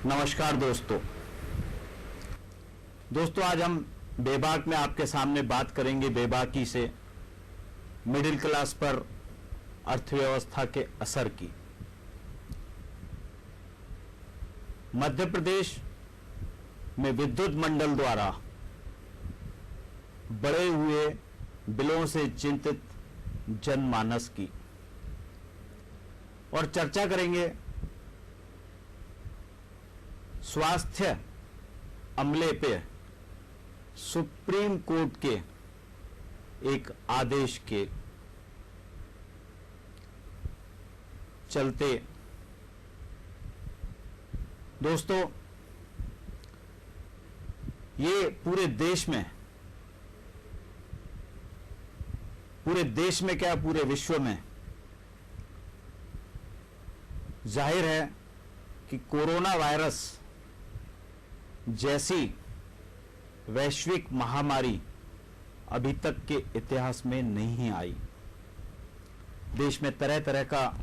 नमस्कार दोस्तों आज हम बेबाक में आपके सामने बात करेंगे बेबाकी से मिडिल क्लास पर अर्थव्यवस्था के असर की। मध्य प्रदेश में विद्युत मंडल द्वारा बढ़े हुए बिलों से चिंतित जनमानस की और चर्चा करेंगे स्वास्थ्य अमले पे सुप्रीम कोर्ट के एक आदेश के चलते। दोस्तों ये पूरे देश में क्या पूरे विश्व में जाहिर है कि कोरोना वायरस जैसी वैश्विक महामारी अभी तक के इतिहास में नहीं आई। देश में तरह तरह का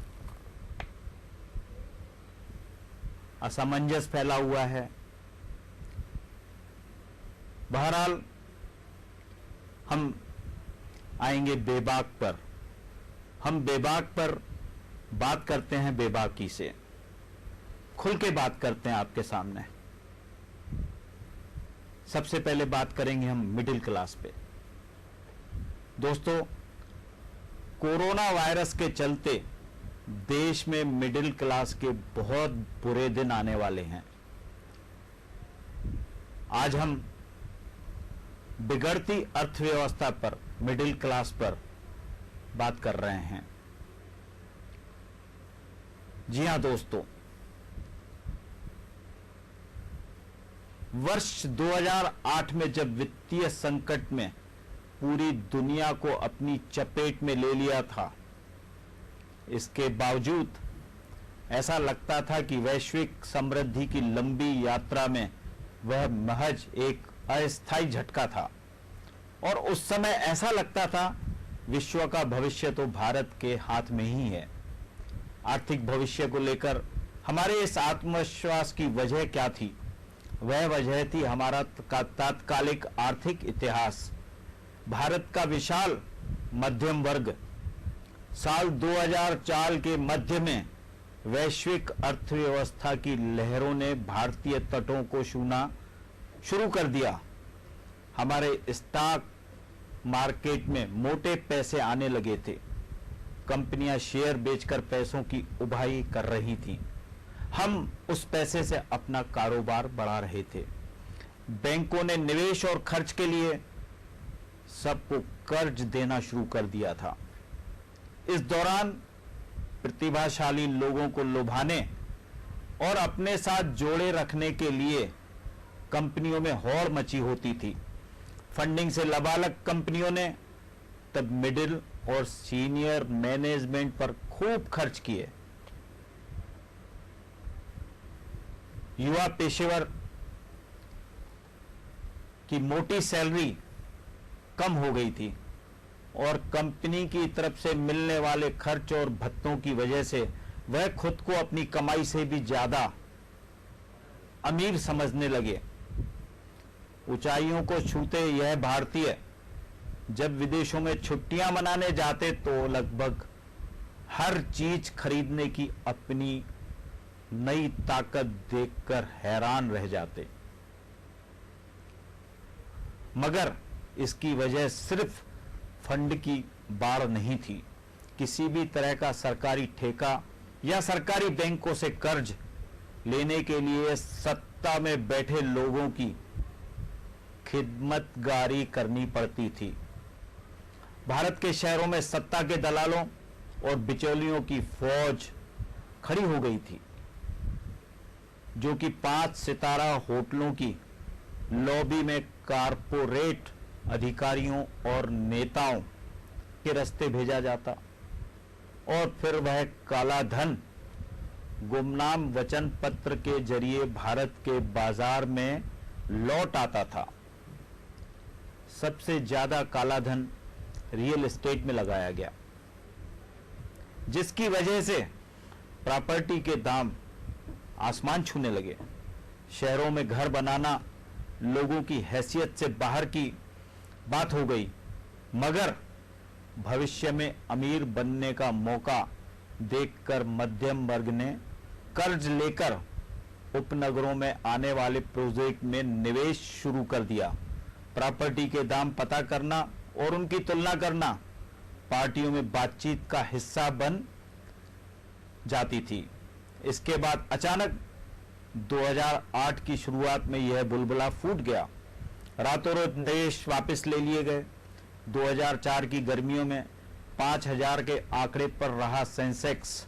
असमंजस फैला हुआ है। बहरहाल हम आएंगे बेबाक पर। हम बेबाक पर बात करते हैं, बेबाकी से खुल के बात करते हैं आपके सामने। सबसे पहले बात करेंगे हम मिडिल क्लास पे। दोस्तों कोरोना वायरस के चलते देश में मिडिल क्लास के बहुत बुरे दिन आने वाले हैं। आज हम बिगड़ती अर्थव्यवस्था पर, मिडिल क्लास पर बात कर रहे हैं। जी हां दोस्तों, वर्ष 2008 में जब वित्तीय संकट में पूरी दुनिया को अपनी चपेट में ले लिया था, इसके बावजूद ऐसा लगता था कि वैश्विक समृद्धि की लंबी यात्रा में वह महज एक अस्थायी झटका था। और उस समय ऐसा लगता था विश्व का भविष्य तो भारत के हाथ में ही है। आर्थिक भविष्य को लेकर हमारे इस आत्मविश्वास की वजह क्या थी? वह वजह थी हमारा तात्कालिक आर्थिक इतिहास। भारत का विशाल मध्यम वर्ग साल 2004 के मध्य में वैश्विक अर्थव्यवस्था की लहरों ने भारतीय तटों को छूना शुरू कर दिया। हमारे स्टॉक मार्केट में मोटे पैसे आने लगे थे। कंपनियां शेयर बेचकर पैसों की उभाई कर रही थीं। हम उस पैसे से अपना कारोबार बढ़ा रहे थे। बैंकों ने निवेश और खर्च के लिए सबको कर्ज देना शुरू कर दिया था। इस दौरान प्रतिभाशाली लोगों को लुभाने और अपने साथ जोड़े रखने के लिए कंपनियों में होड़ मची होती थी। फंडिंग से लबालब कंपनियों ने तब मिडिल और सीनियर मैनेजमेंट पर खूब खर्च किए। युवा पेशेवर की मोटी सैलरी कम हो गई थी और कंपनी की तरफ से मिलने वाले खर्च और भत्तों की वजह से वह खुद को अपनी कमाई से भी ज्यादा अमीर समझने लगे। ऊंचाइयों को छूते यह भारतीय जब विदेशों में छुट्टियां मनाने जाते तो लगभग हर चीज खरीदने की अपनी नई ताकत देखकर हैरान रह जाते। मगर इसकी वजह सिर्फ फंड की बाढ़ नहीं थी। किसी भी तरह का सरकारी ठेका या सरकारी बैंकों से कर्ज लेने के लिए सत्ता में बैठे लोगों की खिदमतगारी करनी पड़ती थी। भारत के शहरों में सत्ता के दलालों और बिचौलियों की फौज खड़ी हो गई थी, जो कि 5 सितारा होटलों की लॉबी में कारपोरेट अधिकारियों और नेताओं के रास्ते भेजा जाता और फिर वह काला धन गुमनाम वचन पत्र के जरिए भारत के बाजार में लौट आता था। सबसे ज्यादा काला धन रियल एस्टेट में लगाया गया, जिसकी वजह से प्रॉपर्टी के दाम आसमान छूने लगे। शहरों में घर बनाना लोगों की हैसियत से बाहर की बात हो गई, मगर भविष्य में अमीर बनने का मौका देखकर मध्यम वर्ग ने कर्ज लेकर उपनगरों में आने वाले प्रोजेक्ट में निवेश शुरू कर दिया। प्रॉपर्टी के दाम पता करना और उनकी तुलना करना पार्टियों में बातचीत का हिस्सा बन जाती थी। इसके बाद अचानक 2008 की शुरुआत में यह बुलबुला फूट गया। रातों रात देश वापस ले लिए गए। 2004 की गर्मियों में 5000 के आंकड़े पर रहा सेंसेक्स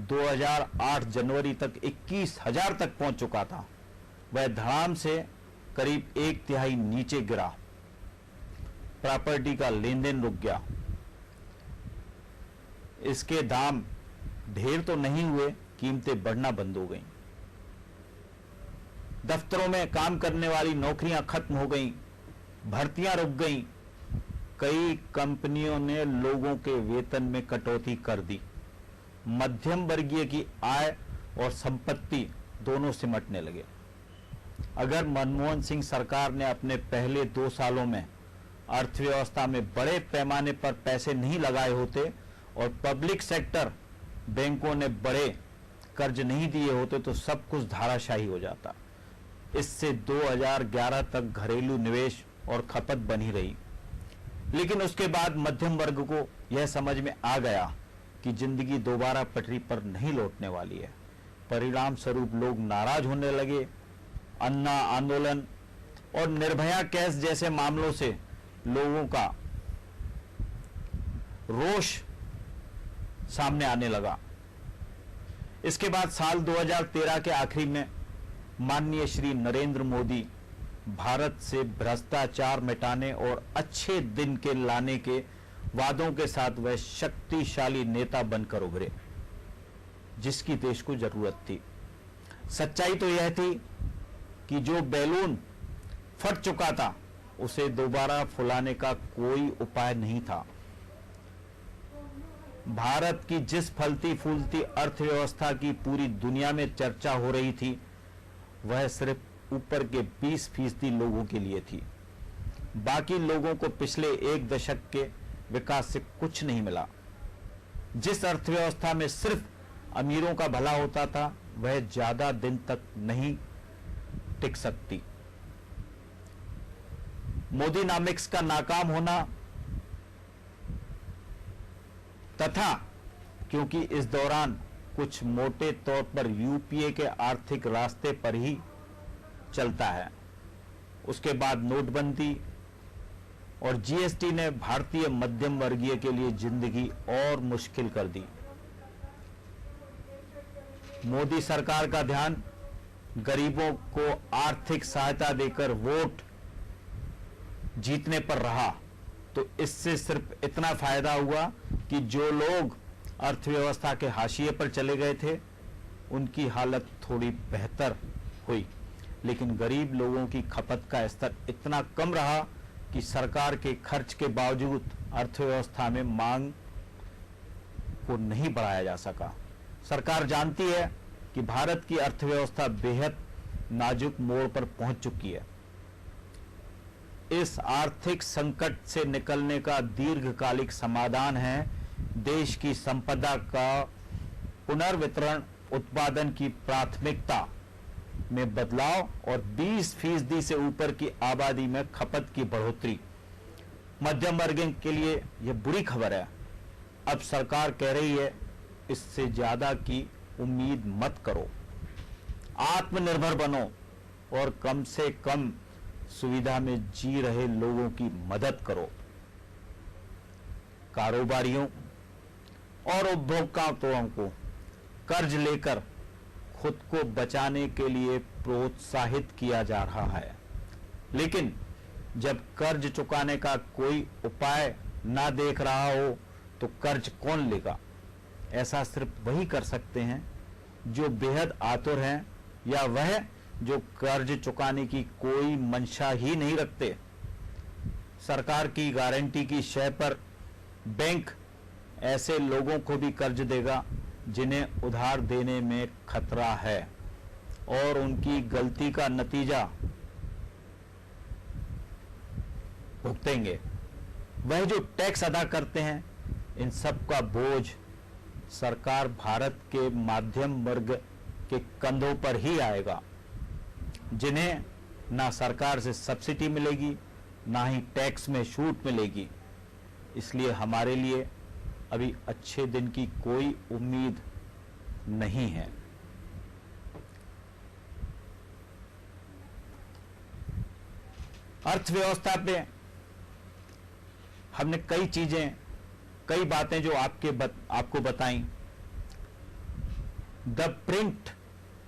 2008 जनवरी तक 21000 तक पहुंच चुका था। वह धड़ाम से करीब 1/3 नीचे गिरा। प्रॉपर्टी का लेन देन रुक गया। इसके दाम ढेर तो नहीं हुए, कीमतें बढ़ना बंद हो गईं। दफ्तरों में काम करने वाली नौकरियां खत्म हो गईं, भर्तियां रुक गईं। कई कंपनियों ने लोगों के वेतन में कटौती कर दी। मध्यम वर्गीय की आय और संपत्ति दोनों सिमटने लगे। अगर मनमोहन सिंह सरकार ने अपने पहले 2 सालों में अर्थव्यवस्था में बड़े पैमाने पर पैसे नहीं लगाए होते और पब्लिक सेक्टर बैंकों ने बड़े कर्ज नहीं दिए होते तो सब कुछ धाराशाही हो जाता। इससे 2011 तक घरेलू निवेश और खपत बनी रही। लेकिन उसके बाद मध्यम वर्ग को यह समझ में आ गया कि जिंदगी दोबारा पटरी पर नहीं लौटने वाली है। परिणाम स्वरूप लोग नाराज होने लगे। अन्ना आंदोलन और निर्भया केस जैसे मामलों से लोगों का रोष सामने आने लगा। इसके बाद साल 2013 के आखिरी में माननीय श्री नरेंद्र मोदी भारत से भ्रष्टाचार मिटाने और अच्छे दिन के लाने के वादों के साथ वह शक्तिशाली नेता बनकर उभरे जिसकी देश को जरूरत थी। सच्चाई तो यह थी कि जो बैलून फट चुका था उसे दोबारा फुलाने का कोई उपाय नहीं था। भारत की जिस फलती फूलती अर्थव्यवस्था की पूरी दुनिया में चर्चा हो रही थी वह सिर्फ ऊपर के 20% लोगों के लिए थी। बाकी लोगों को पिछले 1 दशक के विकास से कुछ नहीं मिला। जिस अर्थव्यवस्था में सिर्फ अमीरों का भला होता था वह ज्यादा दिन तक नहीं टिक सकती। मोदीनामिक्स का नाकाम होना तथा क्योंकि इस दौरान कुछ मोटे तौर पर यूपीए के आर्थिक रास्ते पर ही चलता है। उसके बाद नोटबंदी और जीएसटी ने भारतीय मध्यम वर्गीय के लिए जिंदगी और मुश्किल कर दी। मोदी सरकार का ध्यान गरीबों को आर्थिक सहायता देकर वोट जीतने पर रहा तो इससे सिर्फ इतना फायदा हुआ कि जो लोग अर्थव्यवस्था के हाशिए पर चले गए थे उनकी हालत थोड़ी बेहतर हुई, लेकिन गरीब लोगों की खपत का स्तर इतना कम रहा कि सरकार के खर्च के बावजूद अर्थव्यवस्था में मांग को नहीं बढ़ाया जा सका। सरकार जानती है कि भारत की अर्थव्यवस्था बेहद नाजुक मोड़ पर पहुंच चुकी है। इस आर्थिक संकट से निकलने का दीर्घकालिक समाधान है देश की संपदा का पुनर्वितरण, उत्पादन की प्राथमिकता में बदलाव और 20% से ऊपर की आबादी में खपत की बढ़ोतरी। मध्यम वर्ग के लिए यह बुरी खबर है। अब सरकार कह रही है इससे ज्यादा की उम्मीद मत करो, आत्मनिर्भर बनो और कम से कम सुविधा में जी रहे लोगों की मदद करो। कारोबारियों और उपभोक्ताओं को कर्ज लेकर खुद को बचाने के लिए प्रोत्साहित किया जा रहा है, लेकिन जब कर्ज चुकाने का कोई उपाय ना देख रहा हो तो कर्ज कौन लेगा? ऐसा सिर्फ वही कर सकते हैं जो बेहद आतुर हैं या वह जो कर्ज चुकाने की कोई मंशा ही नहीं रखते। सरकार की गारंटी की शय पर बैंक ऐसे लोगों को भी कर्ज देगा जिन्हें उधार देने में खतरा है। और उनकी गलती का नतीजा भुगतेंगे। वह जो टैक्स अदा करते हैं, इन सब का बोझ सरकार भारत के मध्यम वर्ग के कंधों पर ही आएगा, जिन्हें ना सरकार से सब्सिडी मिलेगी, ना ही टैक्स में छूट मिलेगी। इसलिए हमारे लिए अभी अच्छे दिन की कोई उम्मीद नहीं है। अर्थव्यवस्था पे हमने कई चीजें, कई बातें जो आपको बताई। द प्रिंट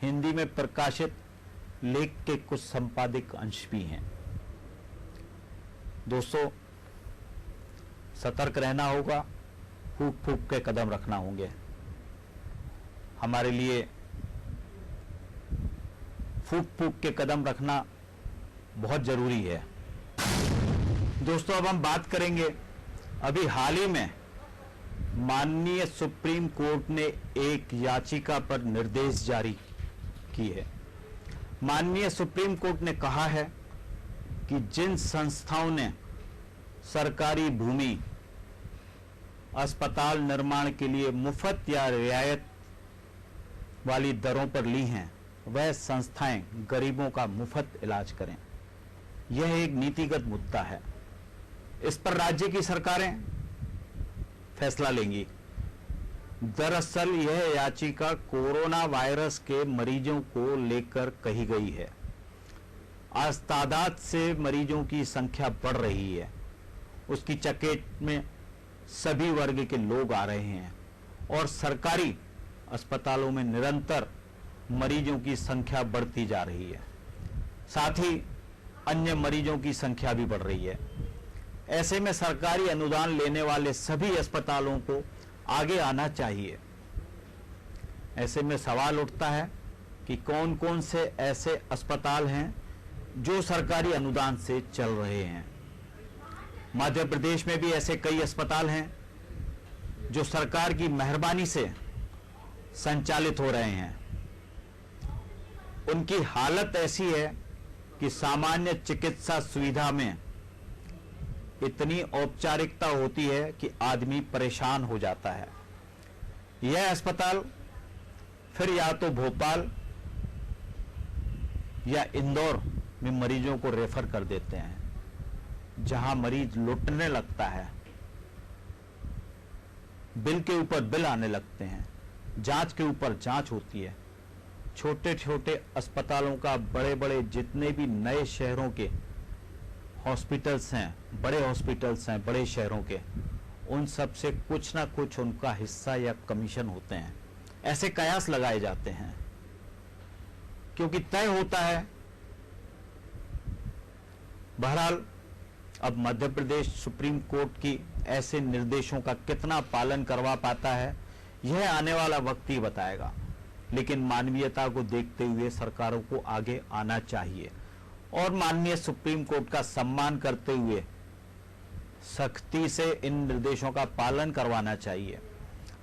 हिंदी में प्रकाशित लेख के कुछ संपादिक अंश भी हैं। दोस्तों, सतर्क रहना होगा, फूक फूक के कदम रखना होंगे। हमारे लिए फूक फूक के कदम रखना बहुत जरूरी है। दोस्तों, अब हम बात करेंगे, अभी हाल ही में माननीय सुप्रीम कोर्ट ने एक याचिका पर निर्देश जारी की है। माननीय सुप्रीम कोर्ट ने कहा है कि जिन संस्थाओं ने सरकारी भूमि अस्पताल निर्माण के लिए मुफ्त या रियायत वाली दरों पर ली हैं, वह संस्थाएं गरीबों का मुफ्त इलाज करें। यह एक नीतिगत मुद्दा है। इस पर राज्य की सरकारें फैसला लेंगी। दरअसल यह याचिका कोरोना वायरस के मरीजों को लेकर कही गई है। आज तादाद से मरीजों की संख्या बढ़ रही है, उसकी चपेट में सभी वर्ग के लोग आ रहे हैं और सरकारी अस्पतालों में निरंतर मरीजों की संख्या बढ़ती जा रही है। साथ ही अन्य मरीजों की संख्या भी बढ़ रही है। ऐसे में सरकारी अनुदान लेने वाले सभी अस्पतालों को आगे आना चाहिए। ऐसे में सवाल उठता है कि कौन कौन से ऐसे अस्पताल हैं जो सरकारी अनुदान से चल रहे हैं। मध्य प्रदेश में भी ऐसे कई अस्पताल हैं जो सरकार की मेहरबानी से संचालित हो रहे हैं। उनकी हालत ऐसी है कि सामान्य चिकित्सा सुविधा में इतनी औपचारिकता होती है कि आदमी परेशान हो जाता है। यह अस्पताल फिर या तो भोपाल या इंदौर में मरीजों को रेफर कर देते हैं, जहां मरीज लुटने लगता है, बिल के ऊपर बिल आने लगते हैं, जांच के ऊपर जांच होती है। छोटे छोटे अस्पतालों का बड़े बड़े जितने भी नए शहरों के हॉस्पिटल्स हैं, बड़े हॉस्पिटल्स हैं बड़े शहरों के, उन सब से कुछ ना कुछ उनका हिस्सा या कमीशन होते हैं। ऐसे कयास लगाए जाते हैं क्योंकि तय होता है। बहरहाल अब मध्य प्रदेश सुप्रीम कोर्ट की ऐसे निर्देशों का कितना पालन करवा पाता है, यह आने वाला वक्त ही बताएगा। लेकिन मानवीयता को देखते हुए सरकारों को आगे आना चाहिए और माननीय सुप्रीम कोर्ट का सम्मान करते हुए सख्ती से इन निर्देशों का पालन करवाना चाहिए।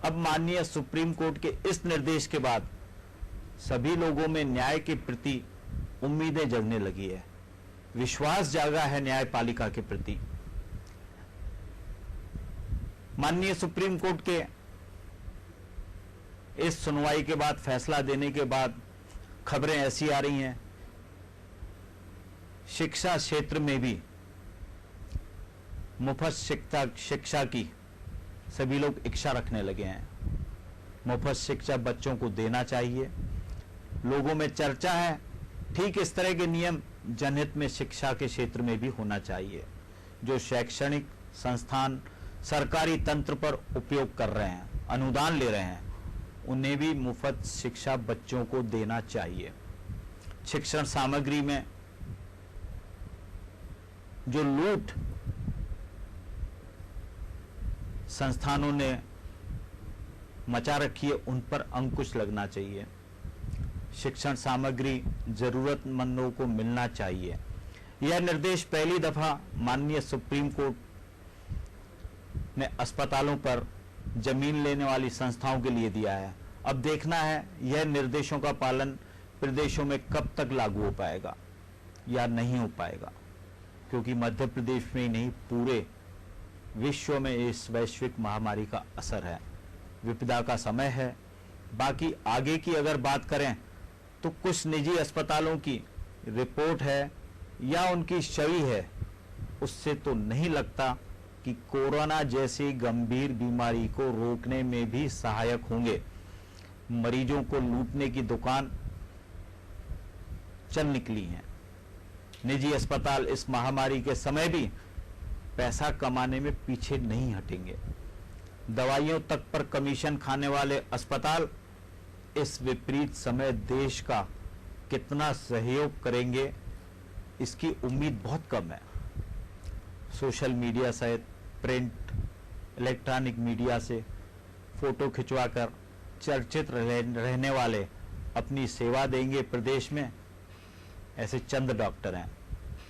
अब माननीय सुप्रीम कोर्ट के इस निर्देश के बाद सभी लोगों में न्याय के प्रति उम्मीदें जगने लगी है, विश्वास जागा है न्यायपालिका के प्रति। माननीय सुप्रीम कोर्ट के इस सुनवाई के बाद, फैसला देने के बाद खबरें ऐसी आ रही हैं, शिक्षा क्षेत्र में भी मुफ्त शिक्षा की सभी लोग इच्छा रखने लगे हैं। मुफ्त शिक्षा बच्चों को देना चाहिए। लोगों में चर्चा है, ठीक इस तरह के नियम जनहित में शिक्षा के क्षेत्र में भी होना चाहिए। जो शैक्षणिक संस्थान सरकारी तंत्र पर उपयोग कर रहे हैं, अनुदान ले रहे हैं, उन्हें भी मुफ्त शिक्षा बच्चों को देना चाहिए। शिक्षण सामग्री में जो लूट संस्थानों ने मचा रखी है, उन पर अंकुश लगना चाहिए। शिक्षण सामग्री जरूरतमंदों को मिलना चाहिए। यह निर्देश पहली दफा माननीय सुप्रीम कोर्ट ने अस्पतालों पर जमीन लेने वाली संस्थाओं के लिए दिया है। अब देखना है यह निर्देशों का पालन प्रदेशों में कब तक लागू हो पाएगा या नहीं हो पाएगा, क्योंकि मध्य प्रदेश में ही नहीं पूरे विश्व में इस वैश्विक महामारी का असर है। विपदा का समय है। बाकी आगे की अगर बात करें तो कुछ निजी अस्पतालों की रिपोर्ट है या उनकी छवि है, उससे तो नहीं लगता कि कोरोना जैसी गंभीर बीमारी को रोकने में भी सहायक होंगे। मरीजों को लूटने की दुकान चल निकली है। निजी अस्पताल इस महामारी के समय भी पैसा कमाने में पीछे नहीं हटेंगे। दवाइयों तक पर कमीशन खाने वाले अस्पताल इस विपरीत समय देश का कितना सहयोग करेंगे, इसकी उम्मीद बहुत कम है। सोशल मीडिया सहित प्रिंट, इलेक्ट्रॉनिक मीडिया से फोटो खिंचवाकर चर्चित रहने वाले अपनी सेवा देंगे प्रदेश में। ऐसे चंद डॉक्टर हैं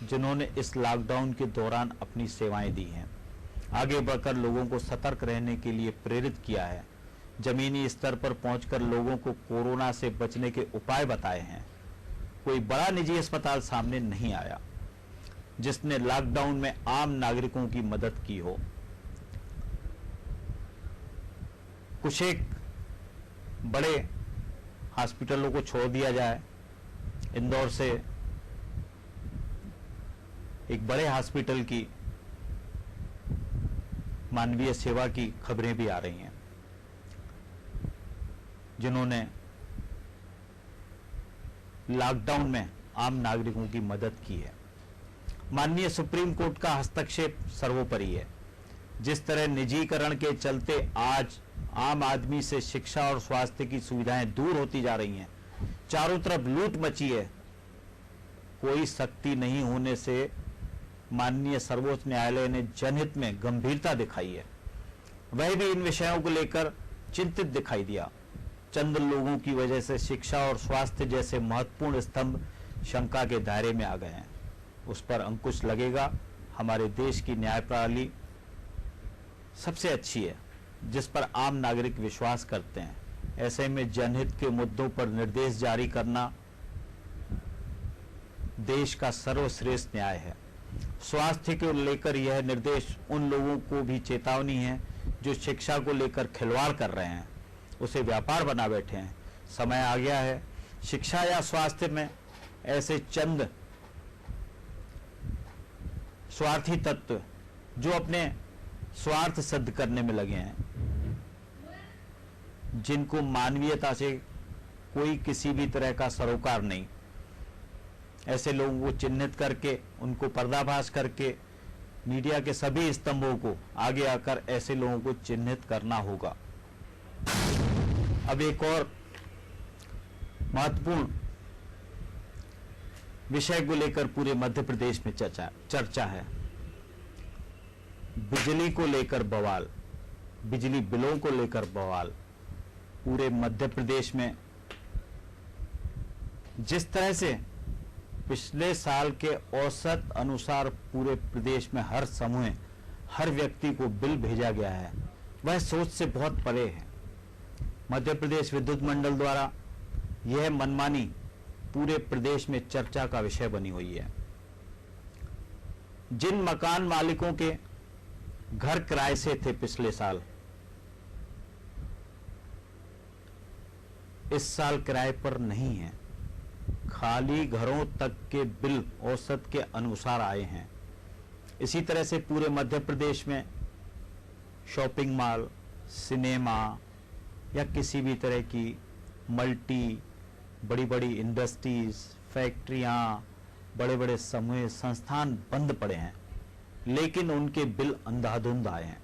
जिन्होंने इस लॉकडाउन के दौरान अपनी सेवाएं दी हैं, आगे बढ़कर लोगों को सतर्क रहने के लिए प्रेरित किया है, जमीनी स्तर पर पहुंचकर लोगों को कोरोना से बचने के उपाय बताए हैं। कोई बड़ा निजी अस्पताल सामने नहीं आया जिसने लॉकडाउन में आम नागरिकों की मदद की हो। कुछ एक बड़े हॉस्पिटलों को छोड़ दिया जाए। इंदौर से एक बड़े हॉस्पिटल की मानवीय सेवा की खबरें भी आ रही हैं, जिन्होंने लॉकडाउन में आम नागरिकों की मदद की है। माननीय सुप्रीम कोर्ट का हस्तक्षेप सर्वोपरि है। जिस तरह निजीकरण के चलते आज आम आदमी से शिक्षा और स्वास्थ्य की सुविधाएं दूर होती जा रही हैं, चारों तरफ लूट मची है, कोई सख्ती नहीं होने से माननीय सर्वोच्च न्यायालय ने जनहित में गंभीरता दिखाई है। वह भी इन विषयों को लेकर चिंतित दिखाई दिया। चंद लोगों की वजह से शिक्षा और स्वास्थ्य जैसे महत्वपूर्ण स्तंभ शंका के दायरे में आ गए हैं। उस पर अंकुश लगेगा। हमारे देश की न्याय प्रणाली सबसे अच्छी है, जिस पर आम नागरिक विश्वास करते हैं। ऐसे में जनहित के मुद्दों पर निर्देश जारी करना देश का सर्वश्रेष्ठ न्याय है। स्वास्थ्य को लेकर यह निर्देश उन लोगों को भी चेतावनी है जो शिक्षा को लेकर खिलवाड़ कर रहे हैं, उसे व्यापार बना बैठे हैं। समय आ गया है शिक्षा या स्वास्थ्य में ऐसे चंद स्वार्थी तत्व जो अपने स्वार्थ सिद्ध करने में लगे हैं, जिनको मानवीयता से कोई किसी भी तरह का सरोकार नहीं, ऐसे लोगों को चिन्हित करके उनको पर्दाफाश करके मीडिया के सभी स्तंभों को आगे आकर ऐसे लोगों को चिन्हित करना होगा। अब एक और महत्वपूर्ण विषय को लेकर पूरे मध्य प्रदेश में चर्चा है। बिजली को लेकर बवाल, बिजली बिलों को लेकर बवाल। पूरे मध्य प्रदेश में जिस तरह से पिछले साल के औसत अनुसार पूरे प्रदेश में हर समूह, हर व्यक्ति को बिल भेजा गया है, वह सोच से बहुत परे है। मध्य प्रदेश विद्युत मंडल द्वारा यह मनमानी पूरे प्रदेश में चर्चा का विषय बनी हुई है। जिन मकान मालिकों के घर किराए से थे पिछले साल, इस साल किराए पर नहीं है। खाली घरों तक के बिल औसत के अनुसार आए हैं। इसी तरह से पूरे मध्य प्रदेश में शॉपिंग मॉल, सिनेमा या किसी भी तरह की मल्टी बड़ी बड़ी इंडस्ट्रीज, फैक्ट्रियां, बड़े बड़े समूह, संस्थान बंद पड़े हैं, लेकिन उनके बिल अंधाधुंध आए हैं।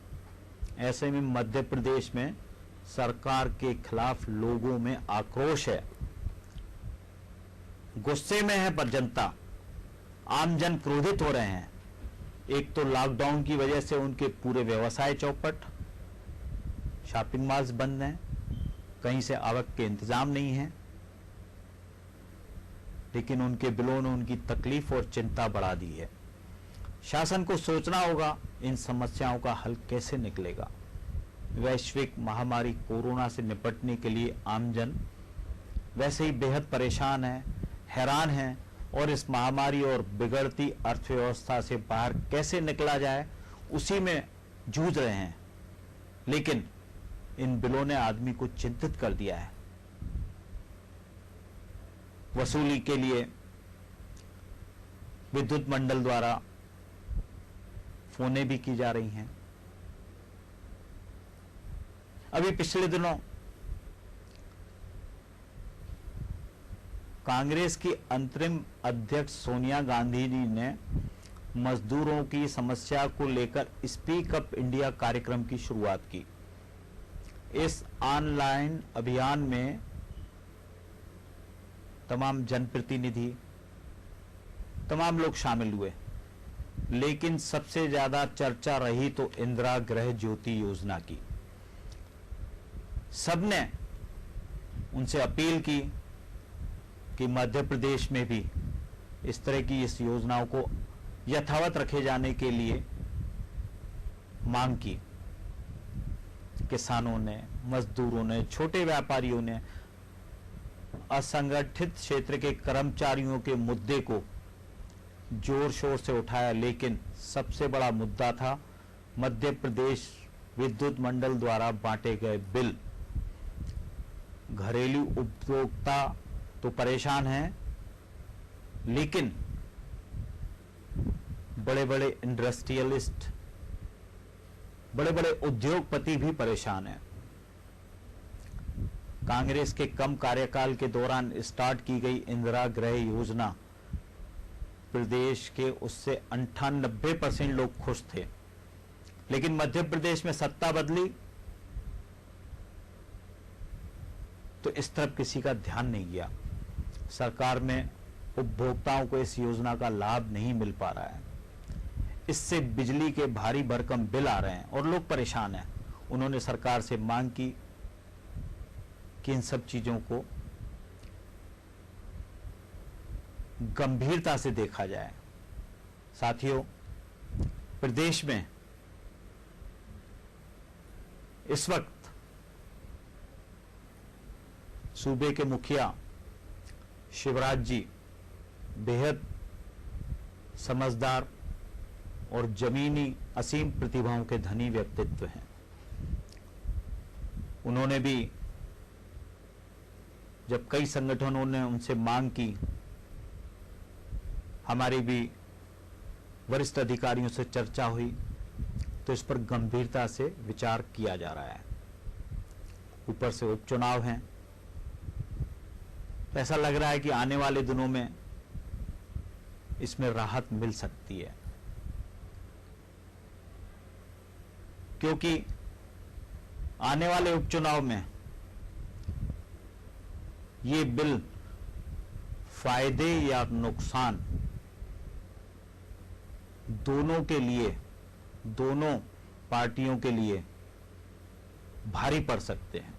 ऐसे में मध्य प्रदेश में सरकार के खिलाफ लोगों में आक्रोश है, गुस्से में है पर जनता, आमजन क्रोधित हो रहे हैं। एक तो लॉकडाउन की वजह से उनके पूरे व्यवसाय चौपट, शॉपिंग मॉल्स बंद हैं, कहीं से आवक के इंतजाम नहीं है, लेकिन उनके बिलों ने उनकी तकलीफ और चिंता बढ़ा दी है। शासन को सोचना होगा इन समस्याओं का हल कैसे निकलेगा। वैश्विक महामारी कोरोना से निपटने के लिए आमजन वैसे ही बेहद परेशान हैं, हैरान हैं और इस महामारी और बिगड़ती अर्थव्यवस्था से बाहर कैसे निकला जाए उसी में जूझ रहे हैं। लेकिन इन बिलों ने आदमी को चिंतित कर दिया है। वसूली के लिए विद्युत मंडल द्वारा फोनें भी की जा रही हैं। अभी पिछले दिनों कांग्रेस की अंतरिम अध्यक्ष सोनिया गांधी जी ने मजदूरों की समस्या को लेकर स्पीक अप इंडिया कार्यक्रम की शुरुआत की। इस ऑनलाइन अभियान में तमाम जनप्रतिनिधि, तमाम लोग शामिल हुए, लेकिन सबसे ज्यादा चर्चा रही तो इंदिरा गृह ज्योति योजना की। सबने उनसे अपील की कि मध्य प्रदेश में भी इस तरह की इस योजनाओं को यथावत रखे जाने के लिए मांग की। किसानों ने, मजदूरों ने, छोटे व्यापारियों ने, असंगठित क्षेत्र के कर्मचारियों के मुद्दे को जोर शोर से उठाया। लेकिन सबसे बड़ा मुद्दा था मध्य प्रदेश विद्युत मंडल द्वारा बांटे गए बिल। घरेलू उपभोक्ता तो परेशान हैं, लेकिन बड़े बड़े इंडस्ट्रियलिस्ट, बड़े बड़े उद्योगपति भी परेशान हैं। कांग्रेस के कम कार्यकाल के दौरान स्टार्ट की गई इंदिरा गृह योजना प्रदेश के उससे 98% लोग खुश थे। लेकिन मध्य प्रदेश में सत्ता बदली तो इस तरफ किसी का ध्यान नहीं गया। सरकार में उपभोक्ताओं को इस योजना का लाभ नहीं मिल पा रहा है। इससे बिजली के भारी भरकम बिल आ रहे हैं और लोग परेशान हैं। उन्होंने सरकार से मांग की कि इन सब चीजों को गंभीरता से देखा जाए। साथियों, प्रदेश में इस वक्त सूबे के मुखिया शिवराज जी बेहद समझदार और जमीनी असीम प्रतिभाओं के धनी व्यक्तित्व हैं। उन्होंने भी जब कई संगठनों ने उनसे मांग की, हमारी भी वरिष्ठ अधिकारियों से चर्चा हुई, तो इस पर गंभीरता से विचार किया जा रहा है। ऊपर से उपचुनाव हैं, ऐसा लग रहा है कि आने वाले दिनों में इसमें राहत मिल सकती है, क्योंकि आने वाले उपचुनाव में ये बिल फायदे या नुकसान दोनों के लिए, दोनों पार्टियों के लिए भारी पड़ सकते हैं।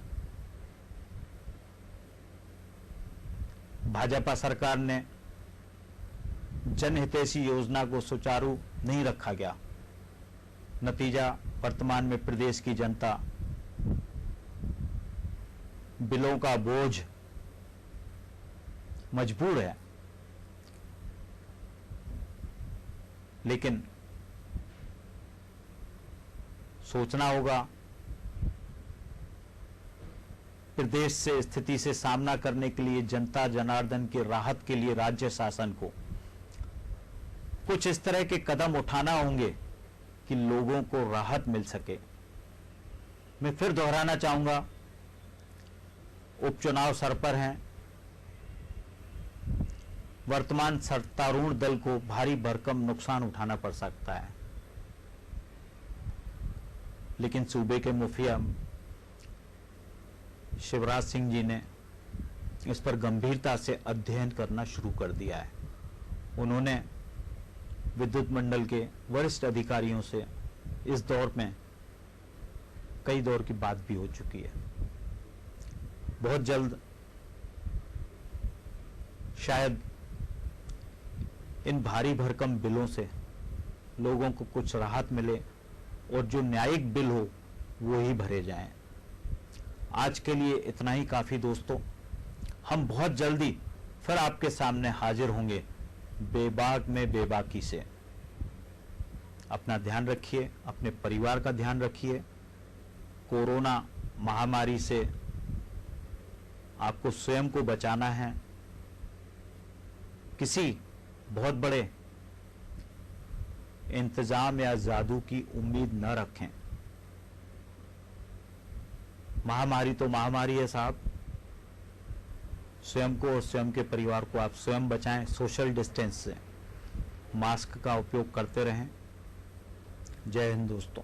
भाजपा सरकार ने जनहितैषी योजना को सुचारू नहीं रखा गया। नतीजा, वर्तमान में प्रदेश की जनता बिलों का बोझ मजबूर है। लेकिन सोचना होगा, प्रदेश से स्थिति से सामना करने के लिए जनता जनार्दन की राहत के लिए राज्य शासन को कुछ इस तरह के कदम उठाना होंगे कि लोगों को राहत मिल सके। मैं फिर दोहराना चाहूंगा, उपचुनाव सर पर हैं। वर्तमान सत्तारूढ़ दल को भारी भरकम नुकसान उठाना पड़ सकता है, लेकिन सूबे के मुखिया शिवराज सिंह जी ने इस पर गंभीरता से अध्ययन करना शुरू कर दिया है। उन्होंने विद्युत मंडल के वरिष्ठ अधिकारियों से इस दौर में कई दौर की बात भी हो चुकी है। बहुत जल्द शायद इन भारी भरकम बिलों से लोगों को कुछ राहत मिले और जो न्यायिक बिल हो वो ही भरे जाएं। आज के लिए इतना ही काफी दोस्तों। हम बहुत जल्दी फिर आपके सामने हाजिर होंगे बेबाक में बेबाकी से। अपना ध्यान रखिए, अपने परिवार का ध्यान रखिए। कोरोना महामारी से आपको स्वयं को बचाना है। किसी बहुत बड़े इंतजाम या जादू की उम्मीद न रखें। महामारी तो महामारी है साहब। स्वयं को और स्वयं के परिवार को आप स्वयं बचाएं। सोशल डिस्टेंस से मास्क का उपयोग करते रहें। जय हिंद दोस्तों।